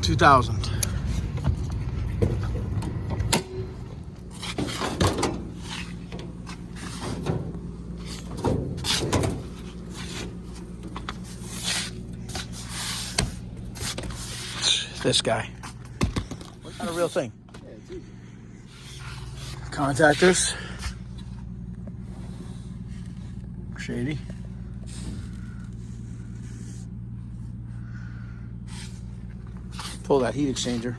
2000. This guy. What's not a real thing? Yeah, it's easy. Contactors. Shady. Pull that heat exchanger.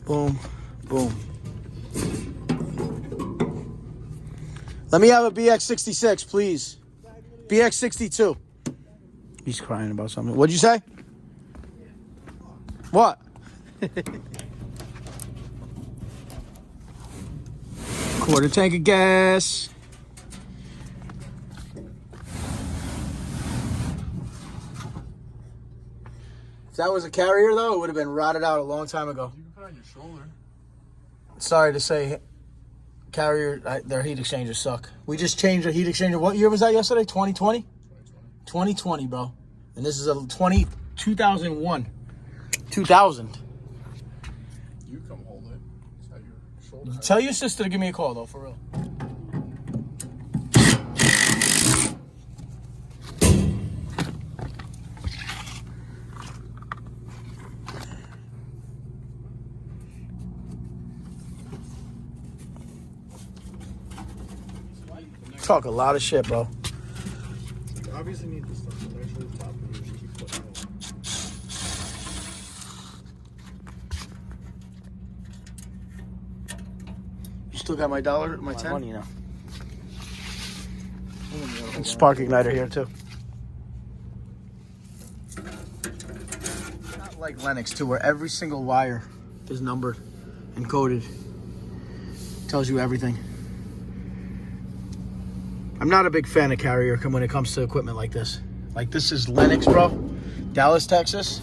Boom, boom. Let me have a BX66, please. BX62. He's crying about something. What'd you say? What? Quarter tank of gas. If that was a carrier, though, it would have been rotted out a long time ago. You can put it on your shoulder. Sorry to say, carrier, their heat exchangers suck. We just changed our heat exchanger. What year was that yesterday? 2020? 2020, bro. And this is a 2001. 2000. You come hold it. It's not your shoulder. Tell your sister to give me a call, though, for real. Talk a lot of shit, bro. You obviously need this stuff. It's actually the top of you. Just keep putting it. You still got my dollar, my 10? money now. And spark igniter here, too. Not like Lennox, too, where every single wire is numbered and coded. Tells you everything. I'm not a big fan of carrier when it comes to equipment like this. Like, this is Lennox, bro. Dallas, Texas.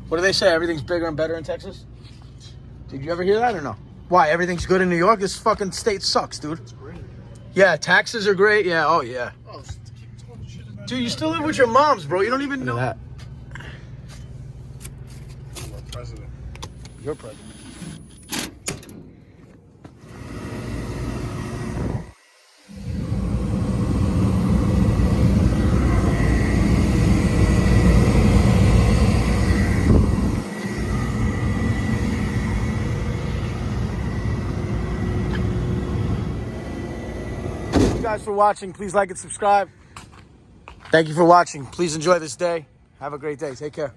What do they say? Everything's bigger and better in Texas? Did you ever hear that or no? Why? Everything's good in New York? This fucking state sucks, dude. It's great. Yeah, taxes are great. Yeah, oh, yeah. Oh, just keep talking shit about Dude, you still live with your moms, bro. You don't even know that. I'm our president. You're president. Thank you guys for watching. Please like and subscribe. Thank you for watching. Please enjoy this day. Have a great day. Take care.